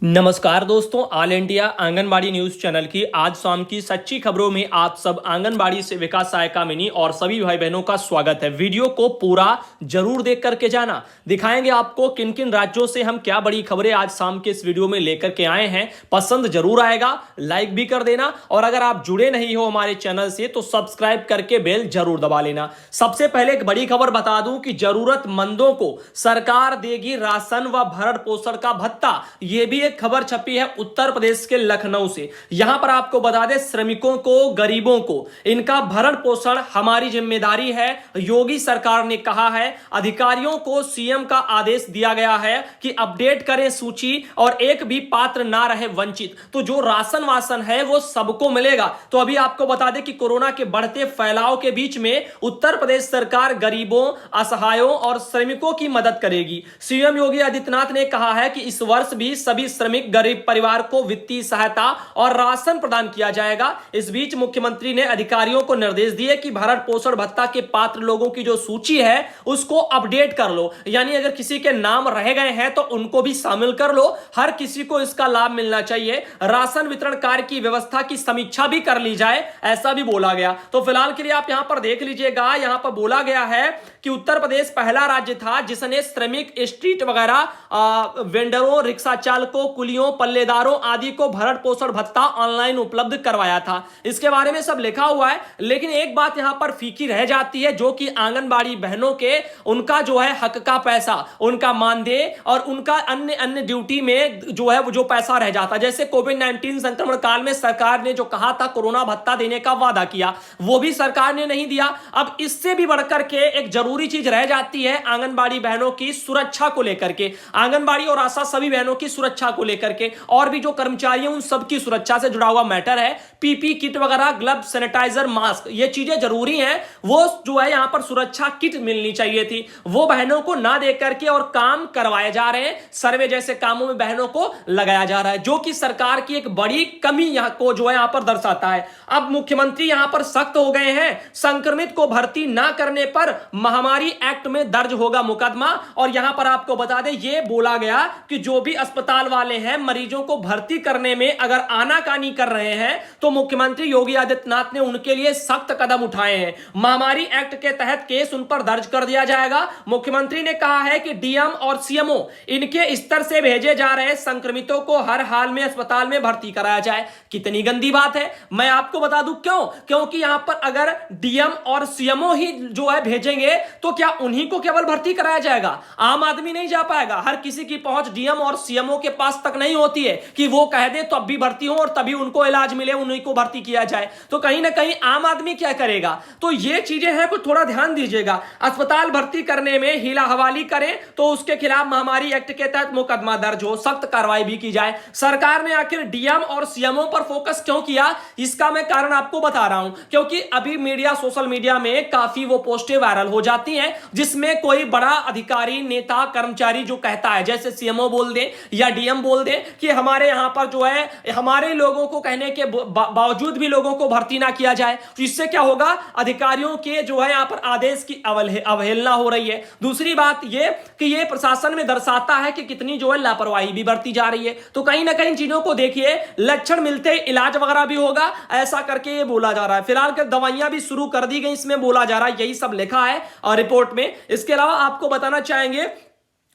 नमस्कार दोस्तों, all India anganwadi news channel की आज शाम की सच्ची खबरों में आप सब आंगनबाड़ी सेविका सहायिका मिनी और सभी भाई बहनों का स्वागत है। वीडियो को पूरा जरूर देख करके जाना। दिखाएंगे आपको किन किन राज्यों से हम क्या बड़ी खबरें आज शाम के इस वीडियो में लेकर के आए हैं। पसंद जरूर आएगा, लाइक भी कर देना और अगर आप जुड़े नहीं हो हमारे चैनल से तो सब्सक्राइब करके बेल जरूर दबा लेना। सबसे पहले एक बड़ी खबर बता दूं कि जरूरतमंदों को सरकार देगी राशन व भरण पोषण का भत्ता। यह भी खबर छपी है उत्तर प्रदेश के लखनऊ से। यहां पर आपको बता दें, श्रमिकों को, गरीबों को इनका भरण पोषण हमारी जिम्मेदारी है। योगी सरकार ने कहा है, अधिकारियों को सीएम का आदेश दिया गया है कि अपडेट करें सूची और एक भी पात्र ना रहे वंचित। तो जो राशन वासन है वो सबको मिलेगा। तो अभी आपको बता दें कि कोरोना के बढ़ते फैलाव के बीच में उत्तर प्रदेश सरकार गरीबों, असहायों और श्रमिकों की मदद करेगी। सीएम योगी आदित्यनाथ ने कहा है कि इस वर्ष भी सभी श्रमिक गरीब परिवार को वित्तीय सहायता और राशन प्रदान किया जाएगा। इस बीच मुख्यमंत्री ने अधिकारियों को निर्देश दिए कि भरण पोषण भत्ता के पात्र लोगों की जो सूची है उसको अपडेट कर लो। यानी अगर किसी के नाम रह गए हैं तो उनको भी शामिल कर लो। हर किसी को इसका लाभ मिलना चाहिए। राशन वितरण कार्य की व्यवस्था की समीक्षा भी कर ली जाए, ऐसा भी बोला गया। तो फिलहाल के लिए आप यहां पर देख लीजिएगा, यहां पर बोला गया है कि उत्तर प्रदेश पहला राज्य था जिसने श्रमिक, स्ट्रीट वगैरह वेंडरों, रिक्शा चालकों, कुलियों, पल्लेदारों आदि को भरण पोषण भत्ता ऑनलाइन उपलब्ध करवाया था। इसके बारे में सब लिखा हुआ है, लेकिन एक बात यहां पर फीकी रह जाती है, जो कि आंगनबाड़ी बहनों के उनका जो है हक का पैसा, उनका मानदेय और उनका अन्य अन्य ड्यूटी में जो है वो जो पैसा रह जाता। जैसे कोविड-19 संक्रमण काल में सरकार ने जो कहा था कोरोना भत्ता देने का वादा किया, वो भी सरकार ने नहीं दिया। अब इससे भी बढ़कर के एक जरूरी चीज रह जाती है आंगनबाड़ी बहनों की सुरक्षा को लेकर के, आंगनबाड़ी और आशा सभी बहनों की सुरक्षा को लेकर के, और भी जो कर्मचारी हैं उन सबकी सुरक्षा से जुड़ा हुआ मैटर है। पीपी किट वगैरह, ग्लव, सैनिटाइजर, मास्क, ये चीजें जरूरी हैं। वो जो है यहां पर सुरक्षा किट मिलनी चाहिए थी, वो बहनों को ना दे करके और काम करवाए जा रहे हैं। सर्वे जैसे कामों में बहनों को लगाया जा रहा है, जो कि सरकार की एक बड़ी कमी यहां को जो है यहां पर दर्शाता है। अब मुख्यमंत्री यहां पर सख्त हो गए हैं। संक्रमित को भर्ती ना करने पर महामारी एक्ट में दर्ज होगा मुकदमा। और यहां पर आपको बता दें, यह बोला गया कि जो भी अस्पताल वाले हैं मरीजों को भर्ती करने में अगर आनाकानी कर रहे हैं तो मुख्यमंत्री योगी आदित्यनाथ ने उनके लिए सख्त कदम उठाए हैं। महामारी एक्ट के तहत केस उन पर दर्ज कर दिया जाएगा। मुख्यमंत्री ने कहा है कि डीएम और सीएमओ इनके स्तर से भेजे जा रहे संक्रमितों को हर हाल में अस्पताल में भर्ती कराया जाए। कितनी गंदी बात है, मैं आपको बता दूं क्यों। क्योंकि यहां पर अगर डीएम और सीएमओ ही जो है भेजेंगे तो क्या उन्हीं को केवल भर्ती कराया जाएगा? आम आदमी नहीं जा पाएगा। हर किसी की पहुंच डीएम और सीएमओ के पास तक नहीं होती है कि वो कह दे तो अब भी भर्ती हो और तभी उनको इलाज मिले, उन्हीं को भर्ती किया जाए। तो कहीं ना कहीं आम आदमी क्या करेगा? तो ये चीजें हैं, कुछ थोड़ा ध्यान दीजिएगा। अस्पताल भर्ती करने में हीला हवाली करें तो उसके खिलाफ महामारी एक्ट के तहत मुकदमा दर्ज हो, सख्त कार्रवाई भी की जाए। सरकार ने आखिर डीएम और सीएमओ पर फोकस क्यों किया, इसका मैं कारण आपको बता रहा हूं। क्योंकि अभी मीडिया, सोशल मीडिया में काफी वो पोस्टें वायरल हो जाती हैं जिसमें कोई बड़ा अधिकारी, नेता, कर्मचारी जो कहता है, जैसे सीएमओ बोल दे या डीएम बोल दे कि हमारे यहां पर जो है हमारे लोगों को कहने के बावजूद भी लोगों को भर्ती ना किया जाए। तो इससे क्या होगा, अधिकारियों के जो है यहां पर आदेश की अवहेलना हो रही है। दूसरी बात ये कि ये प्रशासन में दर्शाता है कि कितनी जो है लापरवाही भी बरती जा रही है। तो कहीं ना कहीं चीजों को देखिए, लक्षण मिलते इलाज वगैरह भी होगा, ऐसा करके ये बोला जा रहा है। फिलहाल के दवाइयां भी शुरू कर दी गई, इसमें बोला जा रहा है, यही सब लिखा है और रिपोर्ट में। इसके अलावा आपको बताना चाहेंगे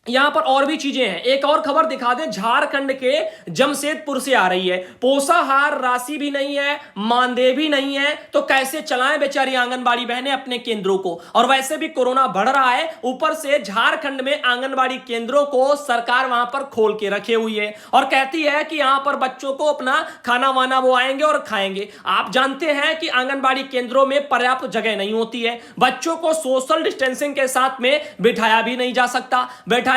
यहां पर और भी चीजें हैं। एक और खबर दिखा दें, झारखंड के जमशेदपुर से आ रही है। पोषाहार राशि भी नहीं है, मानदेय भी नहीं है, तो कैसे चलाएं बेचारी आंगनबाड़ी बहनें अपने केंद्रों को। और वैसे भी कोरोना बढ़ रहा है, ऊपर से झारखंड में आंगनबाड़ी केंद्रों को सरकार वहां पर खोल के रखे हुई है और कहती है कि यहां पर बच्चों को अपना खाना वाना वो आएंगे और खाएंगे। आप जानते हैं कि आंगनबाड़ी केंद्रों में पर्याप्त जगह नहीं होती है, बच्चों को सोशल डिस्टेंसिंग के साथ में बिठाया भी नहीं जा सकता।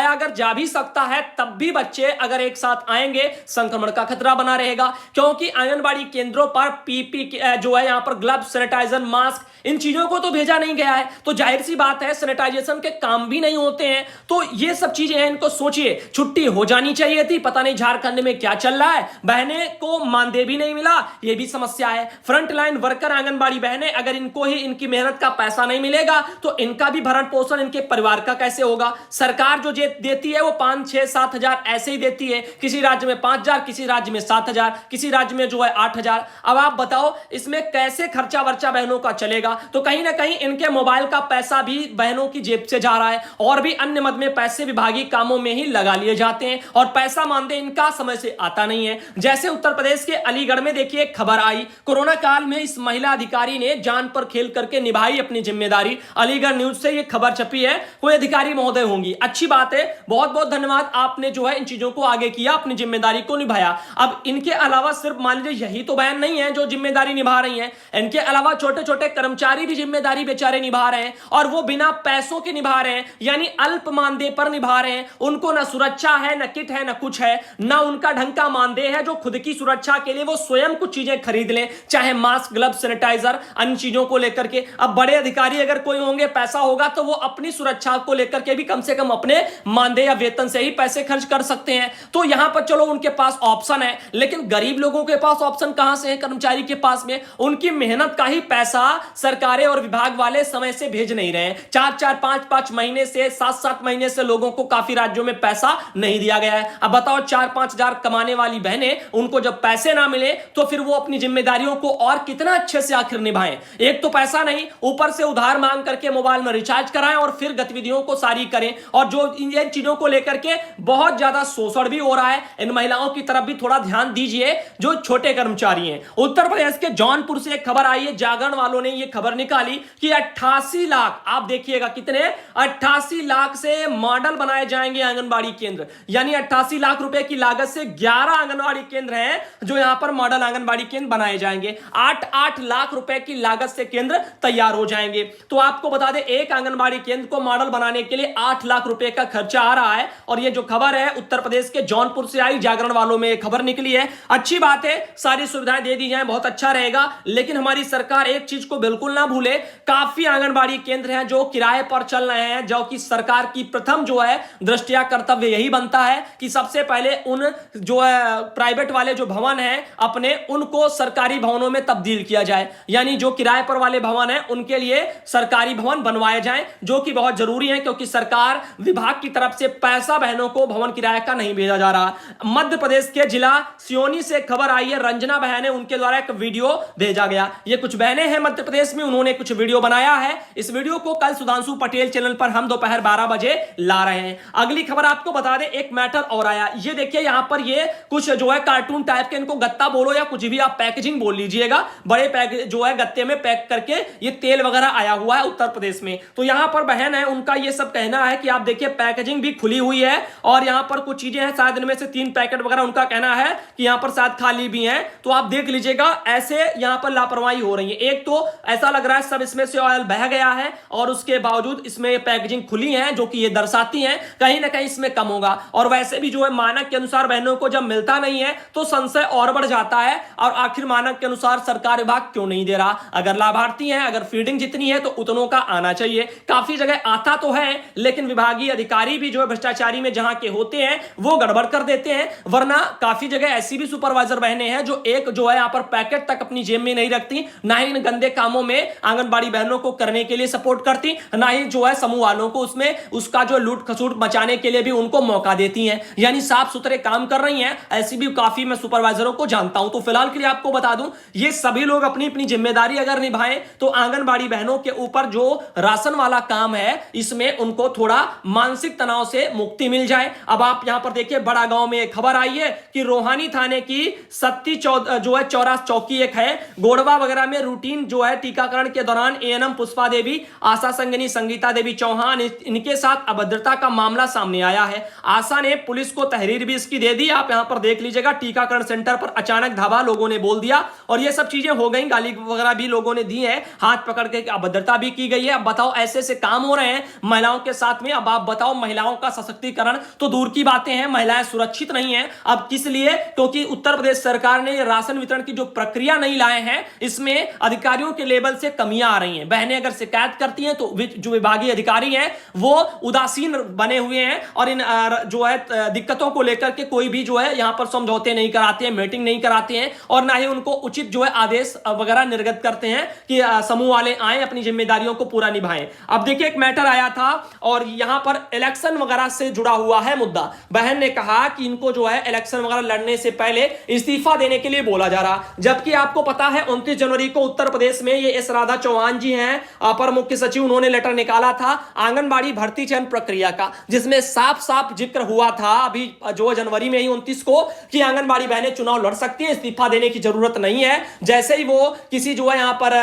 अगर जा भी सकता है तब भी बच्चे अगर एक साथ आएंगे संक्रमण का खतरा बना रहेगा। क्योंकि आंगनबाड़ी केंद्रों पर पीपी जो है यहां पर ग्लव, सैनिटाइजर, मास्क, इन चीजों को तो भेजा नहीं गया है। तो जाहिर सी बात है सैनिटाइजेशन के काम भी नहीं होते हैं। तो ये सब चीजें हैं, इनको सोचिए। छुट्टी हो जानी चाहिए थी, पता नहीं झारखंड में क्या चल रहा है। बहनें को मानदेय भी नहीं मिला, ये भी समस्या है। फ्रंट लाइन वर्कर आंगनबाड़ी बहनें, अगर इनको ही इनकी मेहनत का पैसा नहीं मिलेगा तो इनका भी भरण पोषण इनके परिवार का कैसे होगा? सरकार जो ये देती है वो 5, 6, 7 हजार ऐसे ही देती है। किसी राज्य में 5,000, किसी राज्य में 7,000, किसी राज्य में जो है 8,000। अब आप बताओ इसमें कैसे खर्चा वर्चा बहनों का चलेगा। तो कहीं ना कहीं इनके मोबाइल का पैसा भी बहनों की जेब से जा रहा है और भी अन्य मद में पैसे विभागीय कामों में ही लगा लिए जाते हैं और पैसा मानदेय इनका समय से आता नहीं है। जैसे उत्तर प्रदेश के अलीगढ़ में देखिए खबर आई, कोरोना काल में इस महिला अधिकारी ने जान पर खेल करके निभाई अपनी जिम्मेदारी। अलीगढ़ न्यूज से यह खबर छपी है। कोई अधिकारी महोदय होंगी, अच्छी बात है, बहुत बहुत धन्यवाद, आपने जो है इन चीजों को आगे किया, अपनी जिम्मेदारी को निभाया। अब इनके अलावा सिर्फ मान लीजिए यही तो बहन नहीं है जो जिम्मेदारी निभा रही हैं, इनके अलावा छोटे छोटे कर्मचारी भी जिम्मेदारी बेचारे निभा रहे हैं और वो बिना पैसों के निभा रहे हैं, यानी अल्प मानदेय पर निभा रहे हैं। उनको ना सुरक्षा है, ना किट है, ना कुछ है, ना उनका ढंग का मानदेय है जो खुद की सुरक्षा के लिए वो स्वयं कुछ चीजें खरीद लें, चाहे मास्क, ग्लव, सैनिटाइजर, अन्य चीजों को लेकर के। अब बड़े अधिकारी अगर कोई होंगे, पैसा होगा तो वो अपनी सुरक्षा को लेकर के भी कम से कम अपने मानदेय या वेतन से ही पैसे खर्च कर सकते हैं। तो यहां पर चलो उनके पास ऑप्शन है, लेकिन गरीब लोगों के पास ऑप्शन कहां से है? कर्मचारी के पास में उनकी मेहनत का ही पैसा सरकारें और विभाग वाले समय से भेज नहीं रहे हैं। 4-4, 5-5 महीने से, 7-7 महीने से लोगों को काफी राज्यों में पैसा नहीं दिया गया है। अब बताओ 4-5 हजार कमाने वाली बहनें, उनको जब पैसे ना मिले तो फिर वो अपनी जिम्मेदारियों को और कितना अच्छे से आखिर निभाएं। एक तो पैसा नहीं, ऊपर से उधार मांग करके मोबाइल में रिचार्ज कराएं और फिर गतिविधियों को सारी करें। और जो इन चीजों को लेकर के बहुत ज्यादा शोषण भी हो रहा है, इन महिलाओं की तरफ भी थोड़ा ध्यान दीजिए जो छोटे कर्मचारी हैं। उत्तर प्रदेश के जौनपुर से एक खबर आई है, जागरण वालों ने यह खबर निकाली कि 88 लाख, आप देखिएगा कितने, 88 लाख से मॉडल बनाए जाएंगे आंगनबाड़ी केंद्र, यानी 88 लाख रुपए की लागत से 11 आंगनबाड़ी केंद्र हैं जो यहां पर मॉडल आंगनबाड़ी केंद्र बनाए जाएंगे। 8-8 लाख रुपए की लागत से केंद्र तैयार हो जाएंगे। तो आपको बता दें एक आंगनबाड़ी केंद्र को मॉडल बनाने के लिए 8 लाख रुपए का खर्चा आ रहा है। और ये जो खबर है उत्तर प्रदेश के जौनपुर से आई, जागरण वालों में खबर निकली है। अच्छी बात है, सारी सुविधाएं दे दी जाए, बहुत अच्छा रहेगा, लेकिन हमारी सरकार एक चीज को बिल्कुल ना भूले, काफी आंगनबाड़ी केंद्र हैं जो किराए पर चल रहे हैं, जो कि सरकार की प्रथम जो है दृष्टिया कर्तव्य यही बनता है कि सबसे पहले उन जो है प्राइवेट वाले जो भवन हैं अपने, उनको सरकारी भवनों में तब्दील किया जाए, यानी जो किराए पर वाले भवन हैं उनके लिए सरकारी भवन बनवाए जाएं, जो कि बहुत जरूरी है क्योंकि सरकार विभाग की तरफ से पैसा बहनों को भवन किराए का नहीं भेजा जा रहा। मध्य प्रदेश के जिला सियोनी से खबर आई है, रंजना बहन है, उनके द्वारा एक वीडियो भेजा गया। ये कुछ बहनें हैं मध्य प्रदेश में, उन्होंने कुछ वीडियो बनाया है। इस वीडियो को कल सुधांशु पटेल चैनल पर हम दोपहर 12 बजे ला रहे हैं। अगली खबर आपको बता दें, एक मैटर और आया, ये देखिए यहां पर ये कुछ जो है कार्टून टाइप के, इनको गत्ता बोलो या कुछ भी आप पैकेजिंग बोल लीजिएगा, बड़े पैक जो है गत्ते में पैक करके ये तेल वगैरह आया हुआ है उत्तर प्रदेश में। तो यहां पर बहन है, उनका ये सब कहना है कि आप देखिए पैकेजिंग भी खुली हुई है और यहां पर कुछ चीजें हैं, शायद इनमें से 3 पैकेट वगैरह उनका कहना है कि यहां पर शायद खाली भी हैं। तो आप देख लीजिएगा, ऐसे यहां पर लापरवाही हो रही है। एक तो ऐसा लग रहा है सब इसमें से ऑयल बह गया है और उसके बावजूद इसमें पैकेजिंग खुली है, जो कि ये दर्शाती है कहीं ना कहीं इसमें कम होगा। और वैसे भी जो है मानक के अनुसार बहनों को जब मिलता नहीं है तो संशय और बढ़ जाता है, और आखिर मानक के अनुसार सरकार विभाग क्यों नहीं दे रहा? अगर लाभार्थी हैं, अगर फीडिंग जितनी है तो उतनों का आना चाहिए। काफी जगह आता तो है, लेकिन विभागीय अधिकारी भी जो है भ्रष्टाचारी में जहां के होते हैं वो गड़बड़ कर देते हैं। वरना काफी जगह ऐसी भी सुपरवाइजर बहनें हैं जो एक जो है यहां पर पैकेट तक अपनी जेब में नहीं रखती, ना ही इन गंदे कामों में आंगनबाड़ी बहनों को करने के लिए सपोर्ट करती, ना ही जो है समूह वालों को उसमें उसका जो लूट खसूट मचाने के लिए भी उनको मौका देती हैं। यानी साफ सुथरे काम कर रही हैं, ऐसी भी काफी मैं सुपरवाइजरों को जानता हूं। तो फिलहाल के लिए आपको बता दूं, ये सभी लोग अपनी अपनी जिम्मेदारी अगर निभाएं तो आंगनबाड़ी बहनों के ऊपर जो राशन वाला काम है इसमें उनको थोड़ा मानसिक तनाव से मुक्ति मिल जाए। अब आप यहां पर देखिए बड़ा गांव में एक खबर आई है कि रोहानी थाने की सत्ती जो है चौरास चौकी एक है, गोड़वा वगैरह में रूटीन जो है टीकाकरण के दौरान एएनएम पुष्पा देवी, आशा संगनी संगीता देवी चौहान, इनके साथ अभद्रता का मामला सामने आया है। आशा ने पुलिस को तहरीर भी इसकी दे दी, आप यहां पर देख लीजिएगा। टीकाकरण सेंटर पर अचानक धावा लोगों ने बोल दिया और ये सब चीजें हो गई, गाली वगैरह भी लोगों ने दी है, हाथ पकड़ के अभद्रता भी की गई है। अब बताओ ऐसे ऐसे काम हो रहे हैं महिलाओं के साथ में। अब आप बताओ महिलाओं का सशक्तिकरण तो दूर की बातें हैं, महिलाएं सुरक्षित नहीं है। अब किस लिए? क्योंकि उत्तर प्रदेश सरकार ने राशन वितरण की जो प्रक्रिया नहीं लाए हैं, इसमें अधिकारियों के लेवल से कमियां आ रही हैं। बहनें अगर शिकायत करती हैं तो जो विभागीय अधिकारी हैं वो उदासीन बने हुए हैं और इन जो है दिक्कतों को लेकर के कोई भी जो है यहां पर समझौते नहीं कराते हैं, मीटिंग नहीं कराते हैं और ना ही उनको उचित जो है आदेश वगैरह निर्गत करते हैं कि समूह वाले आए अपनी जिम्मेदारियों को पूरा निभाएं। अब देखिए एक मैटर आया था और यहां पर इलेक्शन वगैरह से जुड़ा हुआ है मुद्दा। बहन ने कहा कि इनको जो है इलेक्शन वगैरह लड़ने से पहले इस्तीफा देने के लिए बोला जा रहा, जबकि आपको पता है 29 जनवरी को उत्तर प्रदेश में ये एस राधा चौहान जी हैं अपर मुख्य सचिव, उन्होंने लेटर निकाला था आंगनबाड़ी भर्ती चयन प्रक्रिया का, जिसमें साफ साफ जिक्र हुआ था अभी जो जनवरी में ही 29 को कि आंगनबाड़ी बहनें चुनाव लड़ सकती हैं, इस्तीफा देने की जरूरत नहीं है। जैसे ही वो किसी जो है यहां पर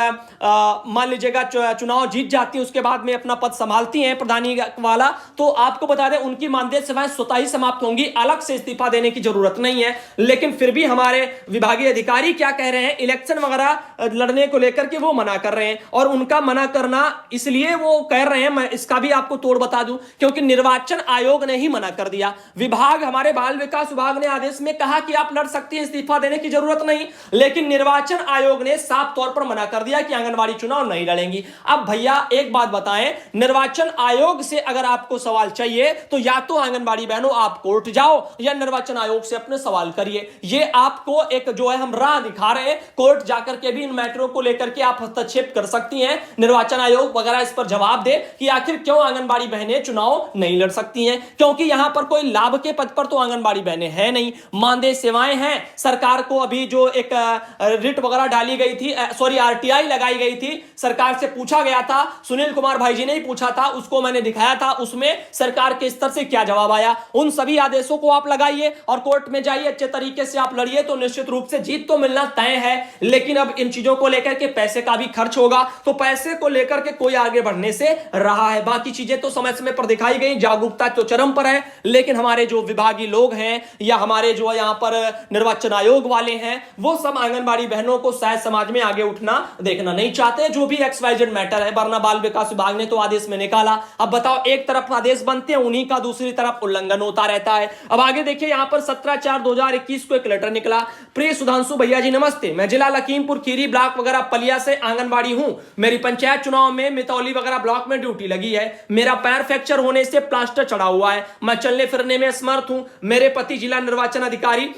मान लीजिएगा चुनाव जीत जाती है, उसके बाद में अपना पद संभालती हैं प्रधानी वाला, तो आपको बता दें उनकी मानदेय सेवाएं स्वतः ही समाप्त होंगी, अलग से इस्तीफा देने की जरूरत नहीं है। लेकिन फिर भी हमारे विभागीय अधिकारी क्या कह रहे हैं, इलेक्शन वगैरह लड़ने को लेकर के वो मना कर रहे हैं, और उनका मना करना इसलिए वो कह रहे हैं, मैं इसका भी आपको तोड़ बता दूं, क्योंकि निर्वाचन आयोग ने ही मना कर दिया। विभाग, हमारे बाल विकास विभाग ने आदेश में कहा कि आप लड़ सकते हैं, इस्तीफा देने की जरूरत नहीं, लेकिन निर्वाचन आयोग ने साफ तौर पर मना कर दिया कि आंगनबाड़ी चुनाव नहीं लड़ेंगी। अब भैया एक बात बताएं, निर्वाचन आयोग से अगर आपको सवाल चाहिए तो या तो आंगनबाड़ी बहनों आप कोर्ट जाओ या निर्वाचन आयोग से अपने सवाल करिए। ये आपको एक जो है हम राह दिखा रहे हैं, कोर्ट जाकर के भी इन मैटरों को लेकर के आप हस्तक्षेप कर सकती हैं, निर्वाचन आयोग वगैरह इस पर जवाब दे कि आखिर क्यों आंगनबाड़ी बहनें चुनाव नहीं लड़ सकती हैं, क्योंकि यहां पर कोई लाभ के पद पर तो आंगनबाड़ी बहनें हैं नहीं, मानदेय सेवाएं हैं। सरकार को अभी जो एक रिट वगैरह डाली गई थी, सॉरी आरटीआई लगाई गई थी, सरकार से पूछा गया था, सुनील कुमार भाई जी ने ही पूछा था, उसको मैंने दिखाया था, उसमें सरकार के स्तर से क्या जवाब आया। उन सभी आदेशों को आप लगाइए और कोर्ट में जाइए, अच्छे तरीके से आप लड़िए तो निश्चित रूप से जीत तो मिलना तय है। लेकिन अब इन चीजों को लेकर के पैसे का भी खर्च होगा, तो पैसे को लेकर के कोई आगे बढ़ने से रहा है। बाकी चीजें तो समय समय पर दिखाई गई, जागरूकता तो चरम पर है, लेकिन हमारे जो विभागीय लोग हैं या हमारे जो यहां पर निर्वाचन आयोग वाले हैं, वो सब आंगनबाड़ी बहनों को शायद समाज में आगे उठना देखना नहीं चाहते, जो भी एक्सवाइजेड मैटर है। वरना बाल विकास विभाग ने तो आदेश में निकाला, अब बताओ एक तरफ आदेश बनते हैं उन्हीं का, दूसरी तरफ उल्लंघन होता रहता है। अब आगे देखिए यहां पर 17/4/2021 को एक लेटर निकला। प्रिय सुधांशु भैया जी नमस्ते, मैं जिला लखीमपुर खीरी ब्लॉक वगैरह पलिया से आंगनबाड़ी हूं। मेरी पंचायत चुनाव में मितौली वगैरह ब्लॉक में ड्यूटी लगी है। मेरा पैर फ्रैक्चर होने से प्लास्टर चढ़ा हुआ है, मैं चलने फिरने में असमर्थ हूं। मेरे पति जिला निर्वाचन अधिकारी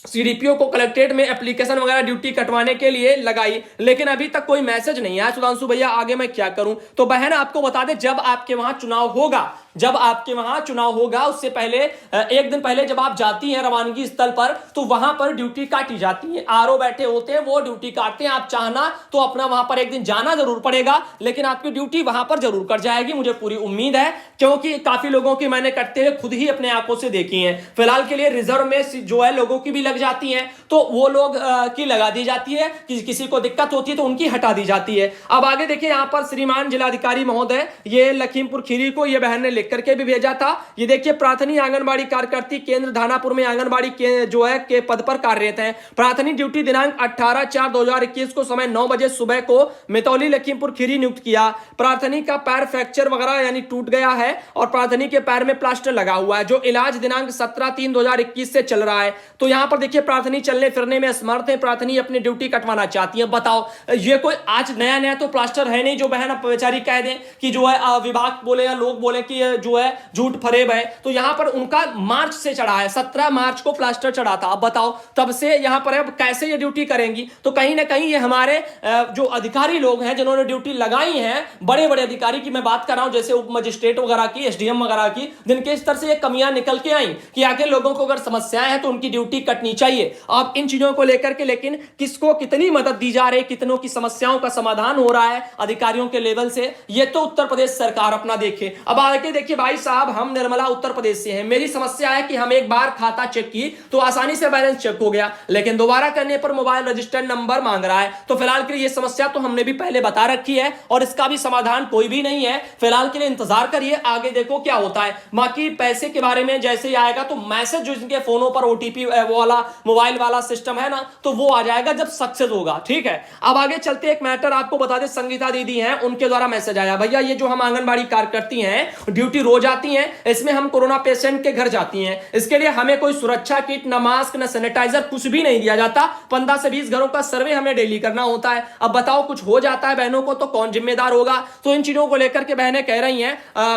सीडीपीओ को कलेक्ट्रेट में एप्लीकेशन वगैरह ड्यूटी कटवाने के लिए लगाई, लेकिन अभी तक कोई मैसेज नहीं आया। सुधांशु भैया आगे मैं क्या करूं? तो बहन आपको बता दें, जब आपके वहां चुनाव होगा, जब आपके वहां चुनाव होगा उससे पहले एक दिन पहले जब आप जाती हैं रवानगी स्थल पर, तो वहां पर ड्यूटी काटी जाती है, आरओ बैठे होते हैं, वो ड्यूटी काटते हैं। आप चाहना तो अपना वहां पर एक दिन जाना जरूर पड़ेगा, लेकिन आपकी ड्यूटी वहां पर जरूर कट जाएगी, मुझे पूरी उम्मीद है, क्योंकि काफी लोगों की मैंने कटते हुए खुद ही अपने आंखों से देखी है। फिलहाल के लिए रिजर्व में जो है लोगों की भी लग जाती है, तो वो लोग की लगा दी जाती है, किसी को दिक्कत होती है तो उनकी हटा दी जाती है। अब आगे देखिए यहां पर श्रीमान जिलाधिकारी महोदय, ये लखीमपुर खीरी को ये बहन ने लिख करके भी भेजा था। ये देखिए, प्राथमिक आंगनबाड़ी कार्यकर्ती केंद्र धानापुर में आंगनबाड़ी के जो है के पद पर कार्यरत है। प्राथमिक ड्यूटी दिनांक 18/4/2021 को समय 9 बजे सुबह को मितौली लखीमपुर खीरी नियुक्त किया। प्राथमिक का पैर फ्रैक्चर वगैरह यानी टूट गया है और प्राथमिक के पैर में प्लास्टर लगा हुआ है, जो इलाज दिनांक 17/3/2021 से चल रहा है। तो यहां पर देखिए प्राथमिक चलने फिरने में असमर्थ है, प्राथमिक अपनी ड्यूटी कटवाना चाहती है। बताओ, ये कोई आज नया नया तो प्लास्टर है नहीं जो बहन अब बेचारी कह दें कि जो है विभाग बोले या लोग बोले कि जो है झूठ फरेब है। तो यहां पर उनका मार्च से चढ़ा है, 17 मार्च को प्लास्टर चढ़ा था। अब बताओ तब से यहां पर अब कैसे ये ड्यूटी करेंगी? तो कहीं ना कहीं ये हमारे जो अधिकारी लोग हैं जिन्होंने ड्यूटी लगाई है, बड़े बड़े अधिकारी की मैं बात कर रहा हूं, जैसे उप मजिस्ट्रेट वगैरह की, एसडीएम वगैरह की, जिनके स्तर से ये कमियां निकल के आई कि आखिर लोगों को अगर समस्याएं हैं तो उनकी ड्यूटी कटनी चाहिए। आप इन चीजों को लेकर के, लेकिन किसको कितनी मदद दी जा रही है, कितनों की समस्याओं का समाधान हो रहा है अधिकारियों के लेवल से, ये तो उत्तर प्रदेश सरकार अपना देखे। अब आगे देखिए भाई साहब, हम निर्मला उत्तर प्रदेश से हैं। मेरी समस्या है कि हम एक बार खाता चेक की तो आसानी से बैलेंस चेक हो गया, लेकिन दोबारा करने पर मोबाइल रजिस्टर्ड नंबर मांग रहा है। तो फिलहाल के लिए ये समस्या तो हमने भी पहले बता रखी है और इसका भी समाधान कोई भी नहीं है। फिलहाल के लिए इंतजार करिए, आगे देखो क्या होता है। बाकी पैसे के बारे में जैसे ही आएगा तो मैसेज जो इनके फोनों पर ओटीपी वो वाला मोबाइल वाला सिस्टम है ना, तो वो आ जाएगा जब सक्सेस होगा। ठीक है, अब आगे चलते एक मैटर आपको बता दें, संगीता दीदी हैं, उनके द्वारा मैसेज आया, भैया ये जो हम आंगनबाड़ी कार्यकर्ती हैं ड्यूटी रोज आती हैं, इसमें हम कोरोना पेशेंट के घर जाती हैं, इसके लिए हमें कोई सुरक्षा किट, न मास्क, न सैनिटाइजर, कुछ भी नहीं दिया जाता। 15 से 20 घरों का सर्वे हमें डेली करना होता है। अब बताओ कुछ हो जाता है बहनों को तो कौन जिम्मेदार होगा? तो इन चीजों को लेकर के बहनें कह रही हैं,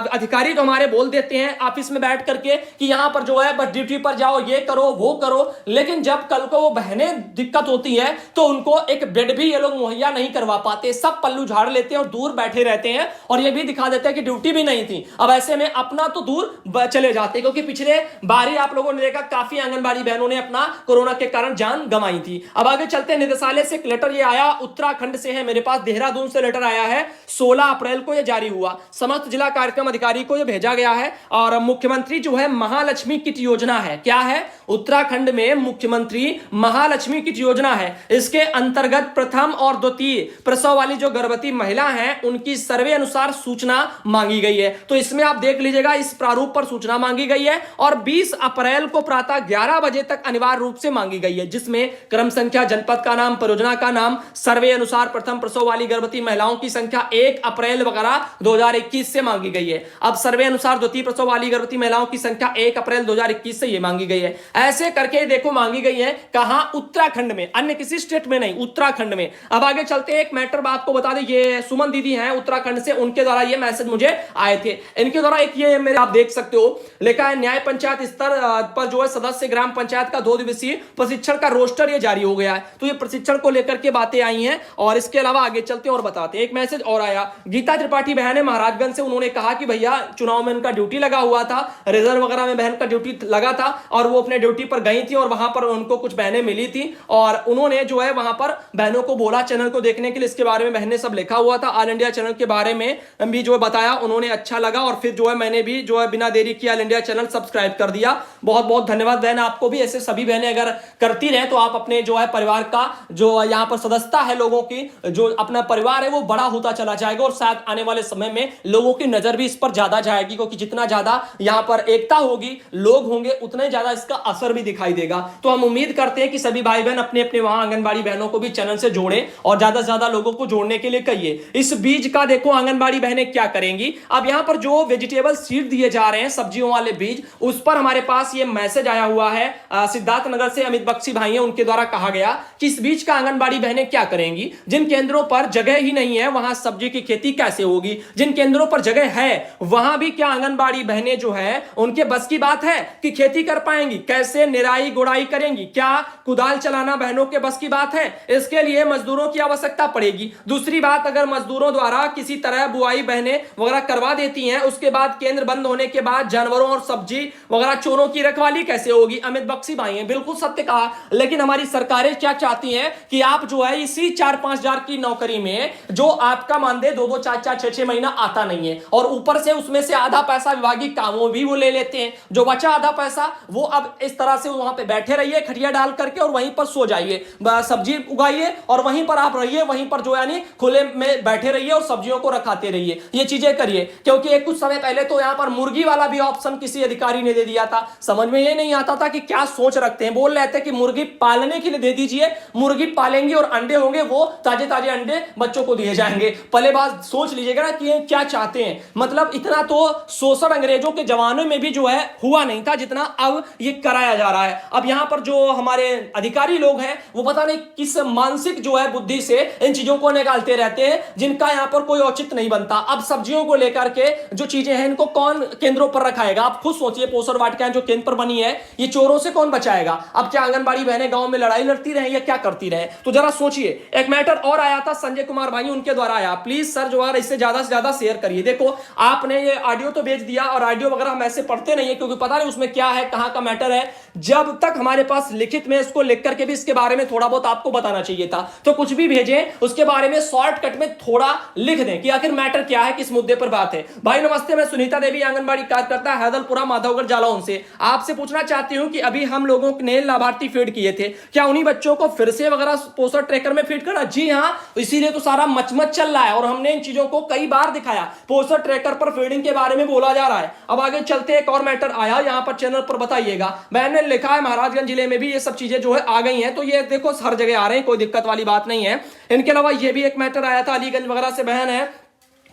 अधिकारी तो हमारे बोल देते हैं ऑफिस में बैठ करके कि यहां पर जो है बस ड्यूटी पर जाओ, ये करो वो करो, लेकिन जब कल को वो बहनें दिक्कत होती है तो उनको एक बेड भी ये लोग मुहैया नहीं करवा पाते, सब पल्लू झाड़ लेते हैं और दूर बैठे रहते हैं और ये भी दिखा देते हैं कि ड्यूटी भी नहीं थी। अब ऐसे में अपना तो दूर चले जाते, क्योंकि पिछले बारी आप लोगों ने देखा काफी आंगनबाड़ी बहनों ने अपना कोरोना के कारण जान गंवाई थी। अब आगे चलते हैं, निदेशालय से एक लेटर ये आया, उत्तराखंड से है, मेरे पास देहरादून से लेटर आया है, 16 अप्रैल को यह जारी हुआ, समस्त जिला कार्यक्रम अधिकारी को यह भेजा गया है। और मुख्यमंत्री जो है महालक्ष्मी किट योजना है, क्या है, उत्तराखंड में मुख्यमंत्री महालक्ष्मी किट योजना है। इसके अंतर्गत प्रथम और द्वितीय प्रसव वाली जो गर्भवती महिला हैं उनकी सर्वे अनुसार सूचना मांगी गई है। तो इसमें आप देख लीजिएगा, इस प्रारूप पर सूचना मांगी गई है और 20 अप्रैल को प्रातः 11 बजे तक अनिवार्य रूप से मांगी गई है, जिसमें क्रम संख्या, जनपद का नाम, परियोजना का नाम, सर्वे अनुसार प्रथम प्रसव वाली गर्भवती महिलाओं की संख्या 1 अप्रैल वगैरह 2021 से मांगी गई है। अब सर्वे अनुसार द्वितीय प्रसव वाली गर्भवती महिलाओं की संख्या 1 अप्रैल 2021 से ये मांगी गई है। ऐसे करके देखो मांगी गई है कहां, उत्तराखंड में, अन्य किसी स्टेट में नहीं, उत्तराखंड में। अब आगे चलते हैं, एक मैटर आपको बता दें, ये सुमन दीदी हैं उत्तराखंड से, उनके द्वारा ये मैसेज मुझे आए थे। इनके द्वारा एक ये मेरे आप देख सकते हो लिखा है, न्याय पंचायत स्तर पर जो है सदस्य ग्राम पंचायत का 2 दिवसीय प्रशिक्षण का रोस्टर ये जारी हो गया है। तो ये प्रशिक्षण को लेकर के बातें आई हैं और इसके अलावा आगे चलते हैं और बताते हैं। एक मैसेज और आया, गीता त्रिपाठी बहन है महाराजगंज से, उन्होंने कहा कि भैया चुनाव में उनका ड्यूटी लगा हुआ था, रिजर्व वगैरह में बहन का ड्यूटी लगा था और वो अपने ड्यूटी पर गई थी और वहां पर उनको कुछ बहनें मिली थी और उन्होंने जो है वहां पर बहनों को बोला चैनल को देखने के लिए, इसके बारे में बहन ने सब लिखा हुआ था, ऑल इंडिया चैनल के बारे में भी जो है बताया, उन्होंने अच्छा लगा और फिर जो है मैंने भी जो है बिना देरी किए ऑल इंडिया चैनल सब्सक्राइब कर दिया। बहुत बहुत धन्यवाद बहन, आपको भी ऐसे सभी बहनें अगर करती रहे तो आप अपने जो है परिवार का जो यहाँ पर सदस्यता है, लोगों की जो अपना परिवार है वो बड़ा होता चला जाएगा और शायद आने वाले समय में लोगों की नजर भी इस पर ज्यादा जाएगी, क्योंकि जितना ज्यादा यहाँ पर एकता होगी, लोग होंगे, उतना ज्यादा इसका असर भी दिखाई देगा। तो हम उम्मीद करते हैं कि सभी भाई बहन अपने अपने वहां आंगनबाड़ी बहनों को भी चैनल से जोड़े और ज्यादा से ज्यादा लोगों को जोड़ने के लिए कहिए। इस बीज का देखो आंगनबाड़ी बहनें क्या करेंगी। अब यहां पर जो वेजिटेबल सीड दिए जा रहे हैं, सब्जियों वाले बीज, उस पर हमारे पास ये मैसेज आया हुआ है, सिद्धार्थ नगर से अमित बख्शी भाई हैं, उनके द्वारा कहा गया कि इस बीज का आंगनबाड़ी बहनें क्या करेंगी, जिन केंद्रों पर जगह ही नहीं है वहां सब्जी की खेती कैसे होगी, जिन केंद्रों पर जगह है वहां भी क्या आंगनबाड़ी बहनें जो है उनके बस की बात है कि खेती कर पाएंगी, कैसे निराई गुड़ाई करेंगी, क्या कुदाल चलाना बहनों के बस की बात है, इसके लिए मजदूरों की आवश्यकता पड़ेगी। दूसरी बात, अगर मजदूरों द्वारा किसी तरह बुआई बहनें वगैरह करवा देती हैं, उसके बाद केंद्र बंद होने के बाद जानवरों और सब्जी वगैरह चोरों की रखवाली कैसे होगी। अमित बख्शी भाई हैं, बिल्कुल सत्य कहा, लेकिन हमारी सरकारें क्या चाहती हैं कि आप जो है इसी 4-5 हजार की नौकरी में जो आपका मानदेय 2-2, 4-4, 6-6 महीना आता नहीं है और ऊपर से उसमें से आधा पैसा विभागीय कामों भी वो ले लेते हैं, जो बचा आधा पैसा वो अब इस तरह से वहां पे बैठे रहिए खटिया डाल करके और वहीं पर सो जाइए, सब्जी उगाइए और वहीं पर आप रहिए, वहीं पर जो यानी खुले में बैठे रहिए और सब्जियों को रखाते रहिए, ये चीजें करिए। क्योंकि एक कुछ समय पहले तो यहां पर मुर्गी वाला भी ऑप्शन किसी अधिकारी ने दे दिया था, समझ में ये नहीं आता था कि क्या सोच रखते हैं, बोल रहे थे कि मुर्गी पालने के लिए दे दीजिए, मुर्गी पालेंगे और अंडे होंगे, वो ताजे ताजे अंडे बच्चों को दिए जाएंगे। पहले बात सोच लीजिएगा ना कि ये क्या चाहते हैं, मतलब इतना तो शोषण अंग्रेजों के जमानों में भी जो है हुआ नहीं था जितना अब ये कराया जा रहा है। अब यहां पर जो हमारे अधिकारी लोग हैं वो पता नहीं किस मानसिक जो है बुद्धि से इन चीजों को निकालते रहते हैं जिनका यहां पर कोई औचित्य नहीं बनता। अब सब्जियों को लेकर के जो चीजें हैं इनको कौन केंद्रों पर रखाएगा, आप खुद सोचिए, पोषण वाटिकाएं जो केंद्र पर बनी है ये चोरों से कौन बचाएगा। अब क्या आंगनबाड़ी बहनें गांव में लड़ाई लड़ती रहे या क्या करती रहे, तो जरा सोचिए। एक मैटर और आया था संजय कुमार भाई, उनके द्वारा आया, प्लीज सर जो है इससे ज्यादा से ज्यादा शेयर करिए। देखो आपने ये ऑडियो तो भेज दिया और ऑडियो वगैरह हम ऐसे पढ़ते नहीं है क्योंकि पता नहीं उसमें क्या है, कहां का मैटर है, जब तक हमारे पास लिखित में इसको लिख करके भी इसके बारे में थोड़ा बहुत आपको बताना चाहिए था। तो कुछ भी भेजें उसके बारे में शॉर्टकट में थोड़ा लिख दें कि आखिर मैटर क्या है, किस मुद्दे पर बात है। भाई नमस्ते, मैं सुनीता देवी आंगनबाड़ी कार्यकर्ता हैदलपुरा माधवगढ़ जालौन से आपसे पूछना चाहती हूं कि अभी हम लोगों ने लाभार्थी फीड किए थे, क्या उन्हीं बच्चों को फिर से वगैरह पोषण ट्रैकर में फीड करना? जी हां, इसीलिए तो सारा मचमच चल रहा है और हमने इन चीजों को कई बार दिखाया, पोषण ट्रैकर पर फीडिंग के बारे में बोला जा रहा है। अब आगे चलते एक और मैटर आया यहां पर चैनल पर बताइएगा, मैंने लिखा है महाराजगंज जिले में भी ये सब चीजें जो है आ गई हैं, तो ये देखो हर जगह आ रहे हैं, कोई दिक्कत वाली बात नहीं है। इनके अलावा ये भी एक मैटर आया था, अलीगंज वगैरह से बहन है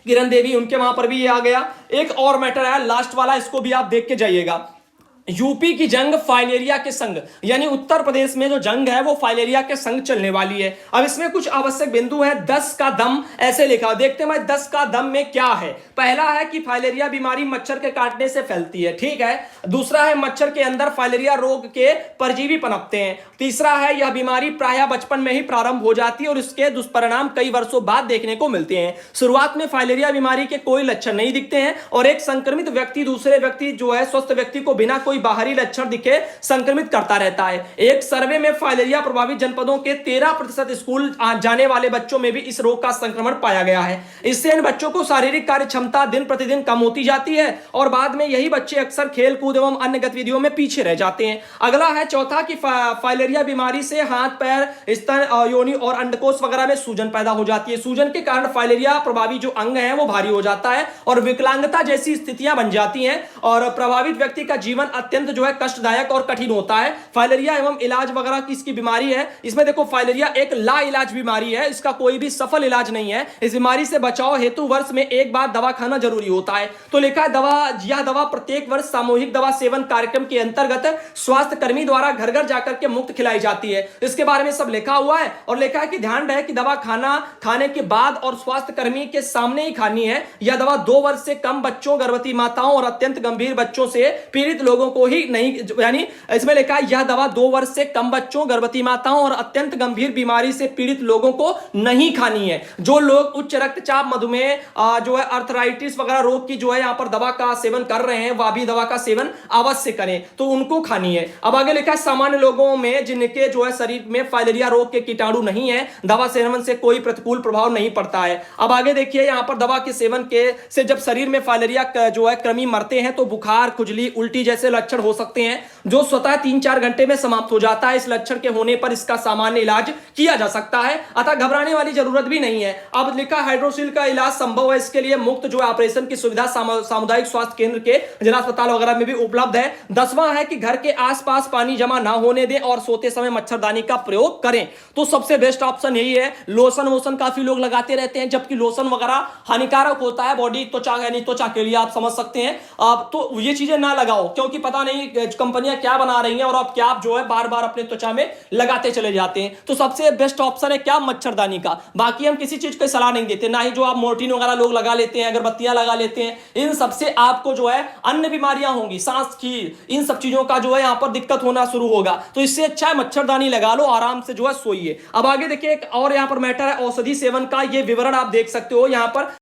किरण देवी, उनके वहां पर भी ये आ गया। एक और मैटर आया लास्ट वाला, इसको भी आप देख के जाइएगा। यूपी की जंग फाइलेरिया के संग, यानी उत्तर प्रदेश में जो जंग है वो फाइलेरिया के संग चलने वाली है। अब इसमें कुछ आवश्यक बिंदु है। 10 का दम ऐसे लिखा, देखते हैं भाई 10 का दम में क्या है। पहला है कि फाइलेरिया बीमारी मच्छर के काटने से फैलती है, ठीक है। दूसरा है मच्छर के अंदर फाइलेरिया रोग के परजीवी पनपते हैं। तीसरा है यह बीमारी प्रायः बचपन में ही प्रारंभ हो जाती है और इसके दुष्परिणाम कई वर्षों बाद देखने को मिलते हैं। शुरुआत में फाइलेरिया बीमारी के कोई लक्षण नहीं दिखते हैं और एक संक्रमित व्यक्ति दूसरे व्यक्ति जो है स्वस्थ व्यक्ति को बिना कोई बाहरी लक्षण दिखे संक्रमित करता रहता है। एक सर्वे में फाइलेरिया प्रभावित जनपदों के 13% स्कूल जाने वाले बच्चों में भी इस रोग का संक्रमण पाया गया है। इससे इन बच्चों को शारीरिक कार्य क्षमता दिन प्रतिदिन कम होती जाती है और बाद में यही बच्चे अक्सर खेल कूद एवं अन्य गतिविधियों में पीछे रह जाते हैं। अगला है चौथा कि फाइलेरिया बीमारी से हाथ पैर स्तन योनि और अंडकोश वगैरह में सूजन पैदा हो जाती है। सूजन के कारण फाइलेरिया प्रभावी जो अंग है वो भारी हो जाता है और विकलांगता जैसी स्थितियां बन जाती हैं और प्रभावित व्यक्ति का जीवन अत्यंत जो है कष्टदायक और कठिन होता है। फाइलेरिया एवं इलाज वगैरह की इसकी बीमारी है। इसमें देखो फाइलेरिया एक ला इलाज बीमारी है, इसका कोई भी सफल इलाज नहीं है। इस बीमारी से बचाव हेतु वर्ष में एक बार दवा खाना जरूरी होता है। तो लिखा है यह दवा प्रत्येक वर्ष सामूहिक दवा सेवन कार्यक्रम के अंतर्गत स्वास्थ्य कर्मी द्वारा घर घर जाकर के मुफ्त खिलाई जाती है। इसके बारे में सब लिखा हुआ है और लिखा है कि ध्यान रहे कि दवा खाने के बाद और स्वास्थ्य कर्मी के सामने ही खानी है। यह दवा 2 वर्ष से कम बच्चों, गर्भवती माताओं और अत्यंत गंभीर बच्चों से पीड़ित लोगों को ही नहीं, यानी इसमें लिखा है यह दवा 2 वर्ष से कम बच्चों, गर्भवती माताओं और अत्यंत गंभीर बीमारी से पीड़ित लोगों को नहीं खानी है। जो लोग उच्च रक्तचाप, मधुमेह जो है अर्थराइटिस वगैरह रोग की जो है यहां पर दवा का सेवन कर रहे हैं वह भी दवा का सेवन अवश्य करें, तो उनको खानी है। अब आगे लिखा है सामान्य लोगों में जिनके जो है शरीर में फाइलेरिया रोग के कीटाणु नहीं है, दवा सेवन से कोई प्रतिकूल प्रभाव नहीं पड़ता है। अब आगे देखिए यहां पर दवा के सेवन से जब शरीर में फाइलेरिया जो है कृमि मरते हैं तो बुखार, खुजली, उल्टी जैसे लक्षण हो सकते हैं जो स्वतः 3-4 घंटे में समाप्त हो जाता है। इस लक्षण के होने पर इसका सामान्य इलाज किया जा सकता है, अतः घबराने वाली जरूरत भी नहीं है। अब लिखा हाइड्रोसील का इलाज संभव है, इसके लिए मुफ्त जो ऑपरेशन की सुविधा सामुदायिक स्वास्थ्य केंद्र के जिला अस्पताल वगैरह में भी उपलब्ध है। 10वां है कि घर के आसपास पानी जमा ना होने दें और सोते समय मच्छरदानी का प्रयोग करें। तो सबसे बेस्ट ऑप्शन यही है। लोशन वोशन काफी लोग लगाते रहते हैं, जबकि लोशन वगैरह हानिकारक होता है बॉडी त्वचा, यानी त्वचा के लिए, आप समझ सकते हैं। अब तो ये चीजें ना लगाओ क्योंकि पता नहीं कंपनियां क्या बना रही हैं और आप क्या जो है बार बार अपने त्वचा में लगाते चले जाते हैं। तो सबसे बेस्ट ऑप्शन है क्या, मच्छरदानी का। बाकी हम किसी चीज की सलाह नहीं देते, ना ही जो आप मोर्टीन वगैरह लोग लगा लेते हैं, अगरबत्तियां लगा लेते हैं, इन सबसे आपको जो है अन्य बीमारियां होंगी, सांस की, इन सब चीजों का जो है यहां पर दिक्कत होना शुरू होगा। तो इससे अच्छा है मच्छरदानी लगा लो, आराम से जो है सोइए। अब आगे देखिए एक और यहां पर मैटर है औषधि सेवन का, ये विवरण आप देख सकते हो यहां पर।